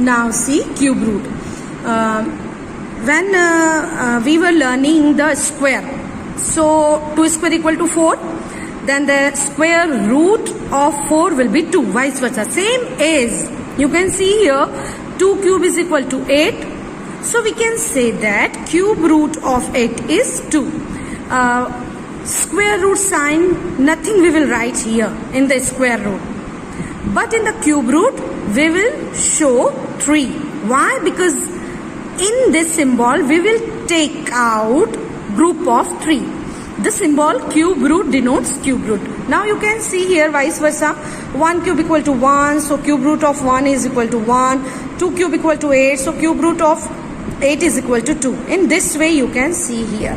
Now see cube root. When we were learning the square, so 2 square equal to 4, then the square root of 4 will be 2, vice versa. Same as you can see here, 2 cube is equal to 8. So we can say that cube root of 8 is 2. Square root sign, nothing we will write here in the square root. But in the cube root, we will show 3. Why? Because in this symbol, we will take out group of 3. The symbol cube root denotes cube root. Now you can see here vice versa. 1 cube equal to 1. So cube root of 1 is equal to 1. 2 cube equal to 8. So cube root of 8 is equal to 2. In this way you can see here.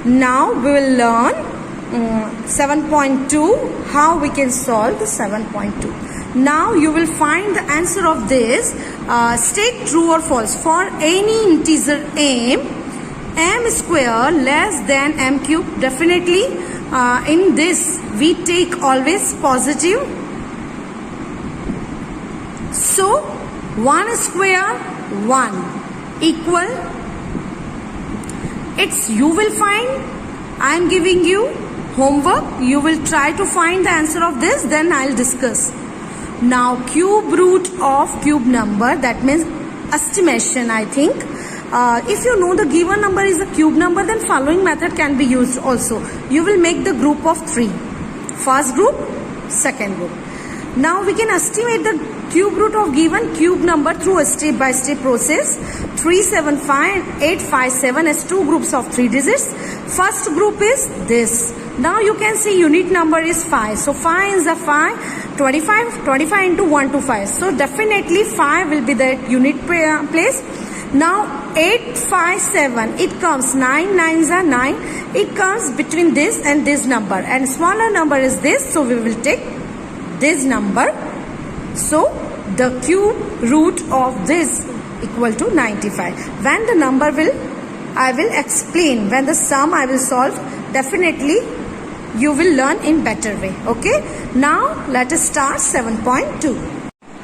Now we will learn 7.2, how we can solve the 7.2. Now you will find the answer of this. State true or false. For any integer m square less than m cube. Definitely in this we take always positive. So 1 square 1 equal, it's you will find. I am giving you homework. You will try to find the answer of this, then I'll discuss. Now cube root of cube number, that means estimation, I think. If you know the given number is a cube number, then following method can be used also. You will make the group of 3. First group, second group. Now we can estimate the cube root of given cube number through a step-by-step process. 375,857 as 2 groups of 3 digits. First group is this. Now you can see unit number is 5. So 5 is a 5. 25 into 1 to 5. So definitely 5 will be the unit place. Now 857, it comes 9 9s are 9. It comes between this and this number, and smaller number is this. So we will take this number. So the cube root of this equal to 95. When the number I will explain. When the sum I will solve, definitely you will learn in better way. Okay. Now let us start 7.2.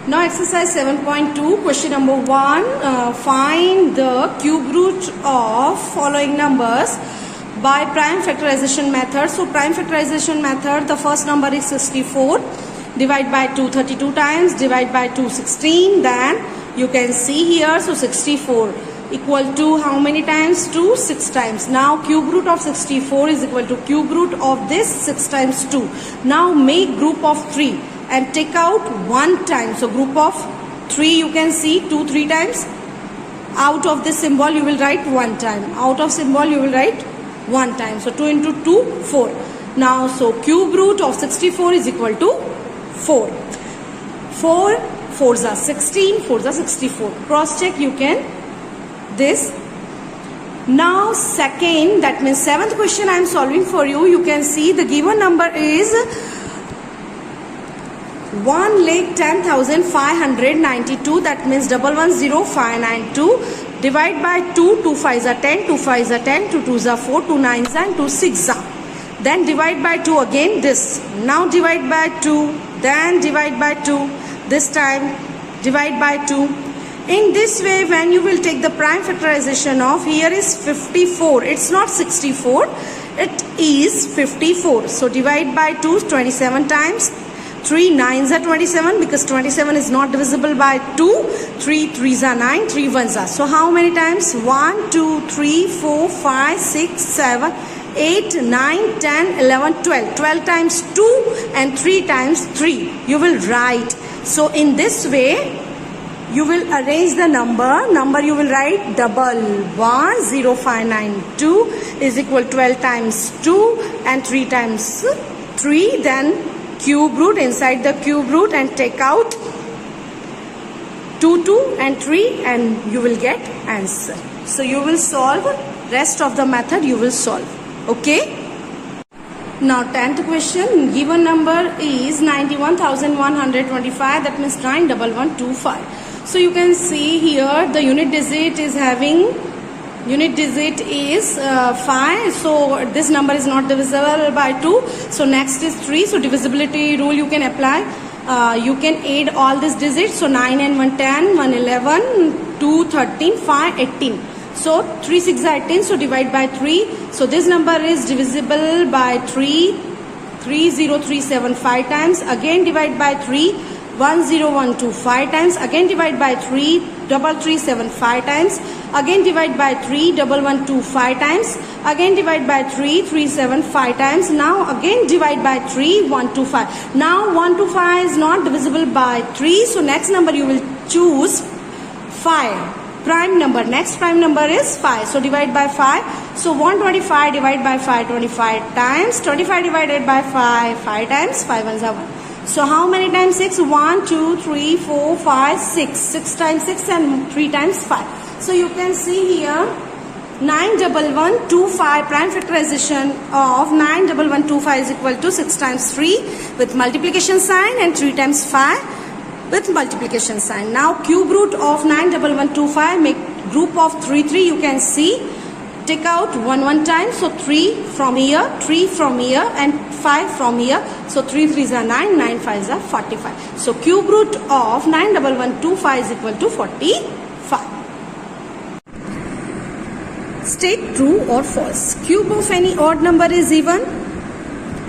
Now exercise 7.2, question number 1. Find the cube root of following numbers by prime factorization method. So prime factorization method, the first number is 64. Divide by 2 32 times, divide by 2 16. Then you can see here, so 64 equal to how many times? 2 6 times. Now cube root of 64 is equal to cube root of this 6 times 2. Now make group of 3 and take out 1 time. So group of 3, you can see 2 3 times. Out of this symbol you will write 1 time. Out of symbol you will write 1 time. So 2 into 2 4. Now so cube root of 64 is equal to 4. 4 4s are 16, 4s are 64. Cross check you can this. Now second, that means 7th question I am solving for you. You can see the given number is 1,10,592. That means 110,592. Divide by 2. 2 5s are 10, 2 5s are 10, 2 2s are 4, 2 9s are, and 2 6s are. Then divide by 2 again this. Now divide by 2. Then divide by 2. This time divide by 2. In this way, when you will take the prime factorization of, here is 54. It's not 64. It is 54. So divide by 2 27 times. 3 9s are 27 because 27 is not divisible by 2. 3 3s are 9. 3 1s are. So how many times? 1 2 3 4 5 6 7 8 9 10 11 12. 12 times 2 and 3 times 3. You will write. So in this way, you will arrange the number you will write 110,592 is equal 12 times 2 and 3 times 3. Then cube root, inside the cube root, and take out 2 2 and 3, and you will get answer. So you will solve, rest of the method you will solve. Okay. Now 10th question, given number is 91,125. That means 91125. So you can see here the unit digit is 5. So this number is not divisible by 2. So next is 3. So divisibility rule you can apply. you can add all these digits. So 9 and 1 10, 1 11, 2 13, 5 18. So 3 6 are 18. So divide by 3. So this number is divisible by 3. 3037 5 times. Again divide by 3. 1012 5 times. Again divide by 3. 337 5 times. Again divide by 3. 112 5 times. Again divide by 3. 37 5 times. Now again divide by 3. 125. Now 125 is not divisible by 3. So next number you will choose 5. Prime number. Next prime number is 5. So divide by 5. So 125 divided by 5 25 times. 25 divided by 5 5 times. 5 ones are 1. So how many times 6? 1 2 3 4 5 6. 6 times 6 and 3 times 5. So you can see here 91125. Prime factorization of 91125 is equal to 6 times 3 with multiplication sign and 3 times 5 with multiplication sign. Now cube root of 91125, make group of 3 3. You can see, take out 1 time. So 3 from here, 3 from here and 5 from here. So 3 3s are 9, 9 5s are 45. So cube root of 91125 is equal to 45. State true or false. Cube of any odd number is even.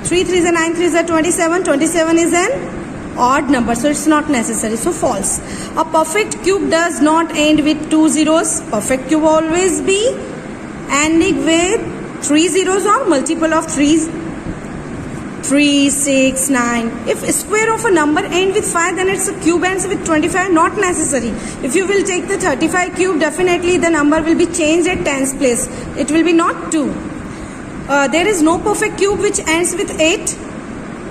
3 3s are 9 3s are 27. 27 is an odd number, so it's not necessary. So false. A perfect cube does not end with 2 zeros. Perfect cube always be ending with 3 zeros or multiple of 3s. 3 6 9. If square of a number end with 5, then it's a cube ends with 25. Not necessary. If you will take the 35 cube, definitely the number will be changed at tens place. It will be not 2. There is no perfect cube which ends with 8.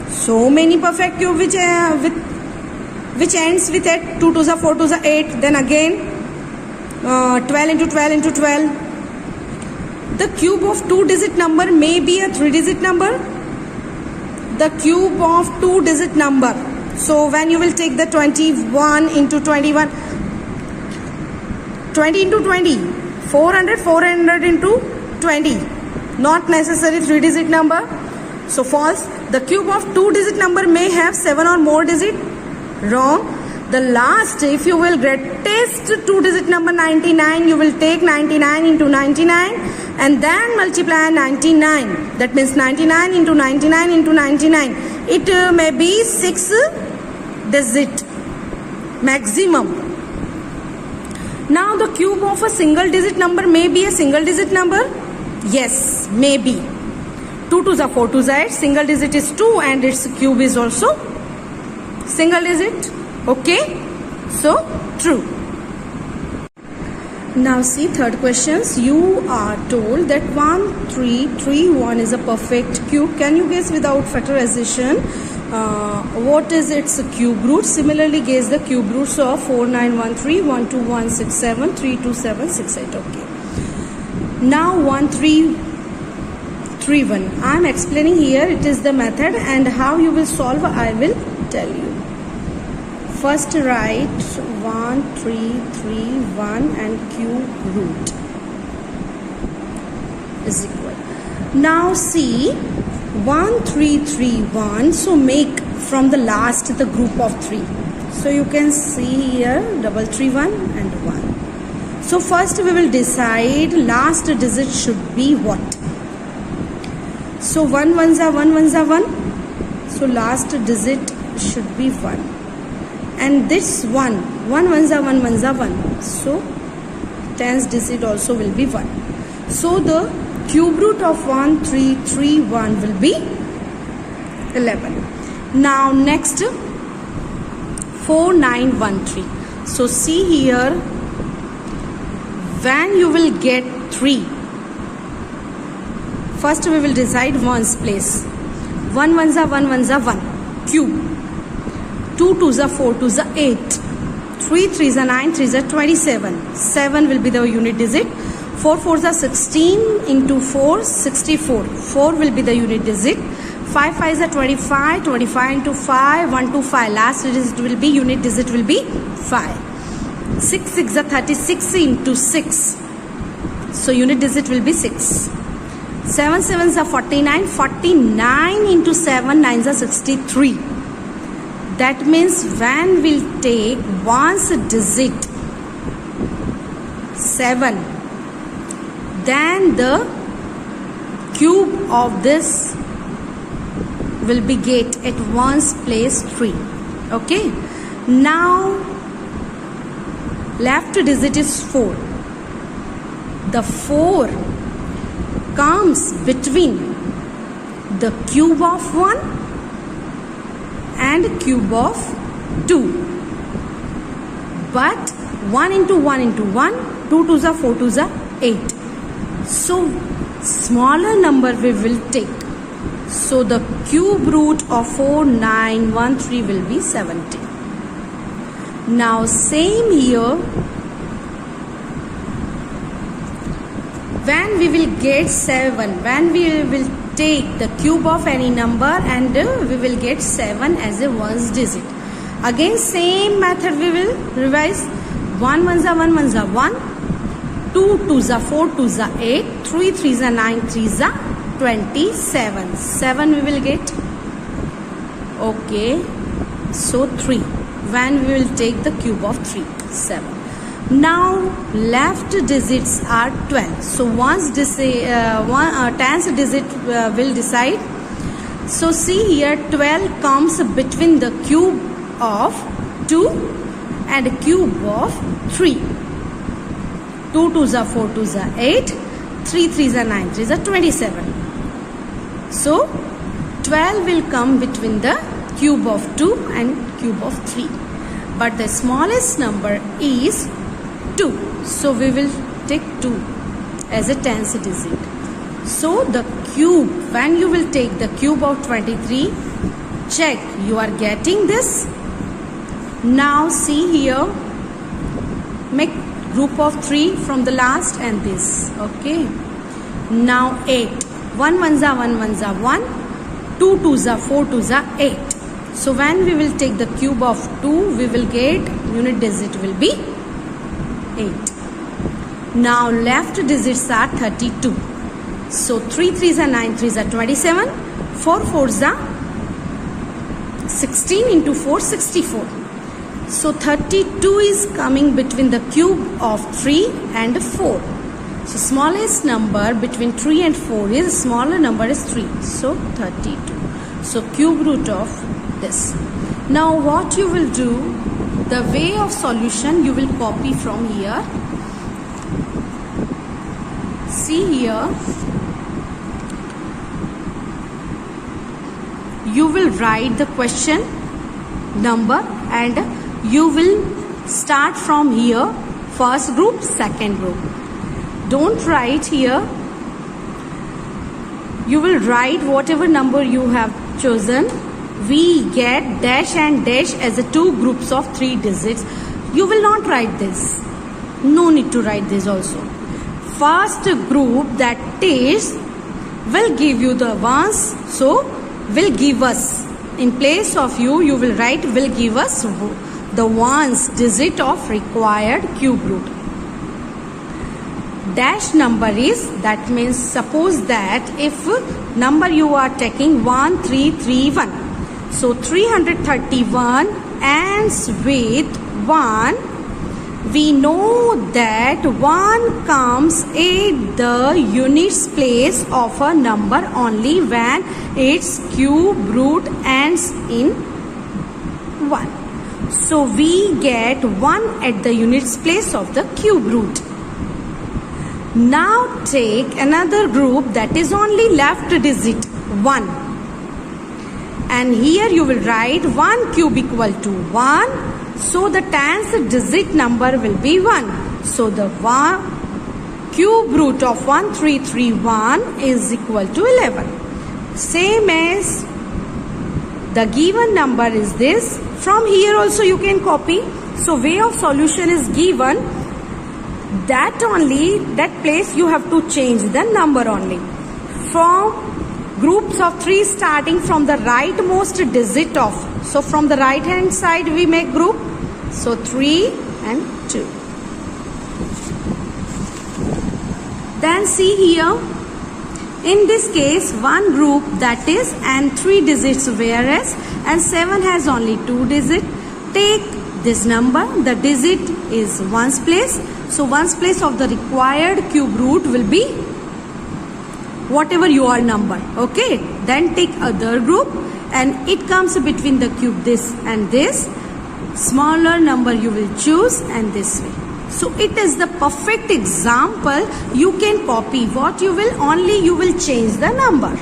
So many perfect cube which ends with 8. 2 2s are 4 2s are 8. Then again 12 into 12 into 12. The cube of 2-digit number may be a 3-digit number. The cube of 2-digit number. So when you will take the 21 into 21, 20 into 20, 400 into 20. Not necessary 3-digit number. So false. The cube of 2-digit number may have 7 or more digits. Wrong. The last, if you will greatest 2-digit number 99, you will take 99 into 99 and then multiply 99. That means 99 into 99 into 99. It may be 6-digit maximum. Now the cube of a single-digit number may be a single-digit number. Yes, maybe. 2 2s are 4 2s are 8. Single digit is 2 and its cube is also single digit. Okay, so true. Now see third questions. You are told that 1 3 3 1 is a perfect cube. Can you guess without factorization what is its cube root? Similarly guess the cube roots of 4 9 1 3 1 2 1 6 7 3 2 7 6 8. Okay. Now 1 3 3 1. I am explaining here. It is the method and how you will solve I will tell you. First write 1 3 3 1 and cube root is equal. Now see 1 3 3 1. So make from the last the group of 3. So you can see here 3 3 1 and 1. So first we will decide last digit should be what. So 1 1s are 1 1s are 1. So last digit should be 1. And this 1 1s are 1 1s are 1. So tens digit also will be 1. So the cube root of 1 3 3 1 will be 11. Now next 4 9 1 3. So see here, when you will get 3, first we will decide 1's place. 1 1s are 1 1s are 1. Cube. 2 2s are 4 2s are 8. 3 3s are 9 3s are 27. 7 will be the unit digit. 4 4s are 16 into 4 64. 4 will be the unit digit. 5 5s are 25. 25 into 5 1 2 5. Last digit will be unit digit will be 5. 6 6 are 36 into 6. So unit digit will be 6. 7 7s are 49. 49 into 7 9s are 63. That means when we'll take one's digit 7, then the cube of this will be get at one's place 3. Okay. Now left digit is 4. The 4 comes between the cube of 1 and cube of 2. But 1 into 1 into 1, 2 2s are 4 2s are 8. So smaller number we will take. So the cube root of 4913 will be 70. Now same here, when we will get 7, when we will take the cube of any number and we will get 7 as a ones digit. Again same method we will revise. 1 1s are 1 1s are 1, 2 2s are 4 2s are 8, 3 3s are 9 3s are 27. 7 we will get. Okay, so 3. When we will take the cube of 3, 7. Now left digits are 12. So once tens digit will decide. So see here, 12 comes between the cube of 2 and cube of 3. 2 2s are 4 2s are 8, 3 3s are 9 3s are 27. So 12 will come between the cube of 2 and cube of 3. But the smallest number is 2. So we will take 2 as a tens digit. So the cube, when you will take the cube of 23, check you are getting this. Now see here, make group of 3 from the last and this. Okay. Now 8. 1 1s are 1 1s are 1, 2 2s are 4 2s are 8. So when we will take the cube of 2, we will get unit digit will be 8. Now left digits are 32. So 3 3s are 9 3s are 27, 4 4s are 16 into 4 64. So 32 is coming between the cube of 3 and 4. So smallest number between 3 and 4 is smaller number is 3. So 32. So cube root of this. Now what you will do, the way of solution you will copy from here. See here, you will write the question number and you will start from here, first group, second group. Don't write here. You will write whatever number you have chosen. We get dash and dash as a 2 groups of 3 digits. You will not write this. No need to write this also. First group, that is, will give you the ones. So will give us. In place of you will write will give us the ones digit of required cube root. Dash number is, that means suppose that if number you are taking 1331. So 331 ends with 1. We know that 1 comes at the units place of a number only when its cube root ends in 1. So we get 1 at the units place of the cube root. Now take another group that is only left digit 1. And here you will write 1 cube equal to 1. So the tens digit number will be 1. So the cube root of 1331 is equal to 11. Same as the given number is this. From here also you can copy. So way of solution is given. That only, that place you have to change the number only. From groups of 3 starting from the rightmost digit of. So from the right hand side we make group. So 3 and 2. Then see here, In this case, one group that is and 3 digits, whereas and 7 has only 2 digits. Take this number, the digit is ones place. So ones place of the required cube root will be whatever your number. Okay, then take other group and it comes between the cube this and this. Smaller number you will choose and this way. So it is the perfect example. You can copy. What you will only you will change the number.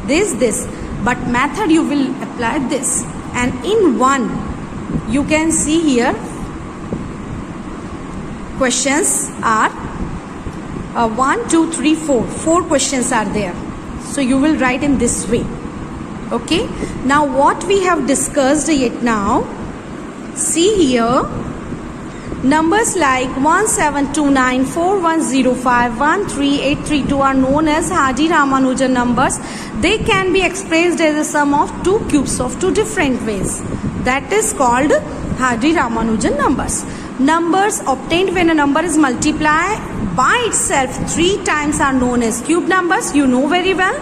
This. But method you will apply this. And in one, you can see here questions are 1, 2, 3, 4. 4 questions are there. So you will write in this way. Okay. Now what we have discussed yet now. See here. Numbers like 1729, 4105, 13832 are known as Hardy-Ramanujan numbers. They can be expressed as a sum of 2 cubes of 2 different ways. That is called Hardy-Ramanujan numbers. Numbers obtained when a number is multiplied by itself 3 times are known as cube numbers. You know very well.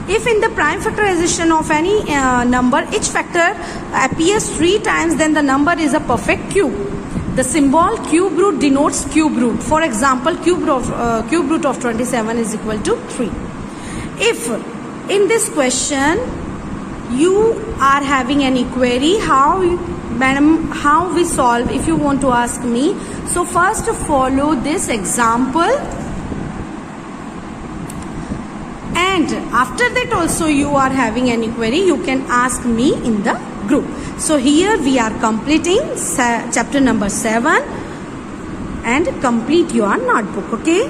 If in the prime factorization of any number, each factor appears 3 times, then the number is a perfect cube. The symbol cube root denotes cube root. For example, cube root of 27 is equal to 3. If in this question you are having any query, madam, how we solve, if you want to ask me, so first follow this example, and after that also you are having any query, you can ask me in the group. So here we are completing chapter number 7 and complete your notebook. Okay.